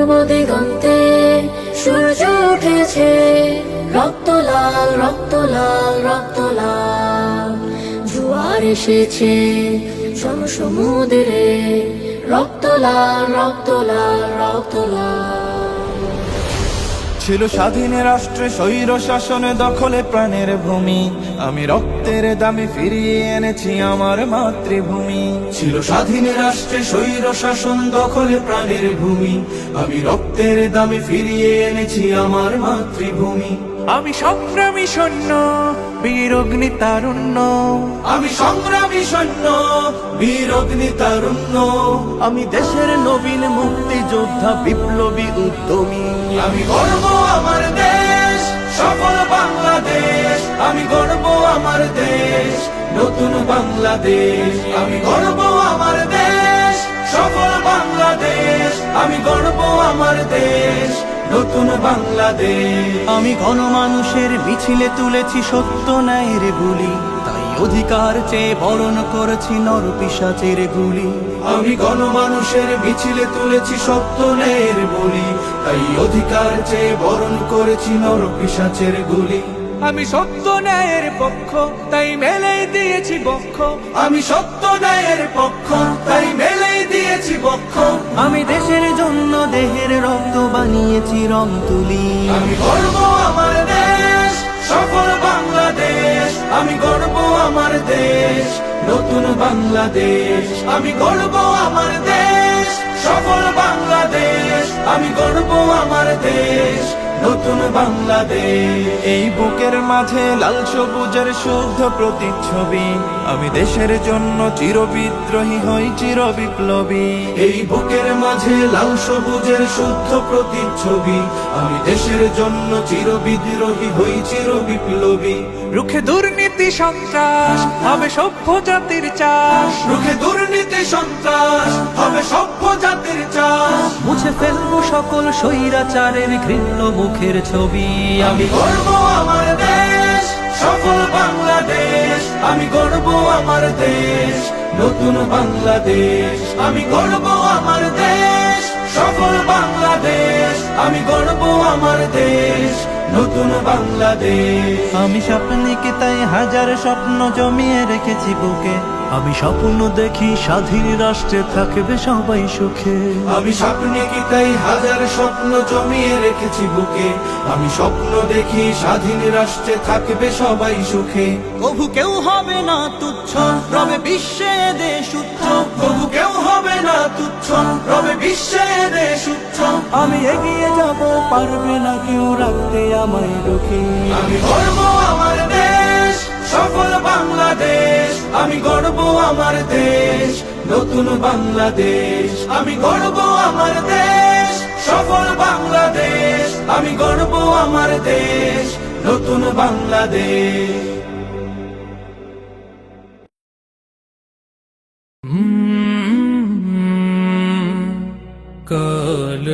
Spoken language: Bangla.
পূর্ব দিগন্তে সূর্য উঠেছে, রক্ত লাল রক্ত লাল রক্ত লাল। জোয়ার এসেছে জনসমুদ্রে, রক্ত লাল রক্ত লাল রক্ত লাল। ছিল স্বাধীন রাষ্ট্রে স্বৈর শাসন দখলে প্রাণের ভূমি, আমি রক্তের দামে ফিরিয়ে এনেছি আমার মাতৃভূমি। ছিল স্বাধীন রাষ্ট্রে স্বৈর শাসন দখলে প্রাণের ভূমি, আমি রক্তের দামে ফিরিয়ে এনেছি আমার মাতৃভূমি। আমি সংগ্রামী সৈন্য বীর অগ্নি তারুণ্য, আমি সংগ্রামী সৈন্য বীর অগ্নি তারুণ্য। আমি দেশের নবীন মুক্তিযোদ্ধা বিপ্লবী উদ্যমী। আমি গর্ব আমার দেশ সফল বাংলাদেশ, আমি গর্ব আমার দেশ নতুন বাংলাদেশ। আমি গর্ব আমার দেশ সফল বাংলাদেশ, আমি গর্ব আমার দেশ নতুন বাংলাদেশ। আমি গণমানুষের মিছিলে তুলেছি সত্য ন্যায়ের বুলি, তাই অধিকার চেয়ে বরণ করেছি নরপিশাচের গুলি। আমি গণমানুষের মিছিলে তুলেছি সত্য ন্যায়ের বুলি, তাই অধিকার চেয়ে বরণ করেছি নরপিশাচের গুলি। আমি সত্য ন্যায়ের পক্ষ, তাই মেলেই দিয়েছি বক্ষ। আমি সত্য ন্যায়ের পক্ষ, তাই মেলেই দিয়েছি বক্ষ। আমি দেশের জন্য দেহের রক্ত বানিয়েছি রং তুলি। আমি গর্ব আমার দেশ সফল বাংলাদেশ, আমি গর্ব আমার দেশ নতুন বাংলাদেশ। আমি গর্ব আমার দেশ সফল বাংলাদেশ, আমি গর্ব আমার দেশ নতুন বাংলাদেশ। এই বুকের মাঝে লাল সবুজের শুদ্ধ প্রতিচ্ছবি, আমি দেশের জন্য চির বিদ্রোহী হই চির বিপ্লবী। এই বুকের মাঝে লাল সবুজের শুদ্ধ প্রতিচ্ছবি, আমি দেশের জন্য চির বিদ্রোহী হই চির বিপ্লবী। রুখে দুর্নীতি সন্ত্রাস হবে সভ্য জাতির চাষ, রুখে দুর্নীতি সন্ত্রাস হবে সভ্য জাতির চাষ। মুছে ফেলবো সকল স্বৈরাচারের ঘৃণ্য মুখের ছবি। আমি গর্ব আমার দেশ সফল বাংলাদেশ, আমি গর্ব আমার দেশ নতুন বাংলাদেশ। আমি গর্ব আমার দেশ সফল বাংলাদেশ, আমি গর্ব আমার দেশ নতুন বাংলাদেশ। আমি স্বপ্নকে তাই হাজার স্বপ্ন জমিয়ে রেখেছি বুকে, আমি স্বপ্ন দেখি স্বাধীন রাষ্ট্রে থাকবে সবাই সুখে। আমি স্বপ্নে কি তাই হাজার স্বপ্ন জমিয়ে রেখেছি বুকে, আমি স্বপ্ন দেখি স্বাধীন রাষ্ট্রে থাকবে সবাই সুখে। কবু কেউ হবে না তুচ্ছ, রবে বিশ্বে দেশ উচ্চ। কবু কেউ হবে না তুচ্ছ, রবে বিশ্বে দেশ উচ্চ। আমি এগিয়ে যাব, পারবে না কেউ রাখতে আমায় রুখে। আমি গর্ব আমার দেশ সফল বাংলাদেশ, আমি গর্ব আমার দেশ নতুন বাংলাদেশ। আমি গর্ব আমার দেশ সফল বাংলাদেশ, আমি গর্ব আমার দেশ নতুন বাংলাদেশ। কাল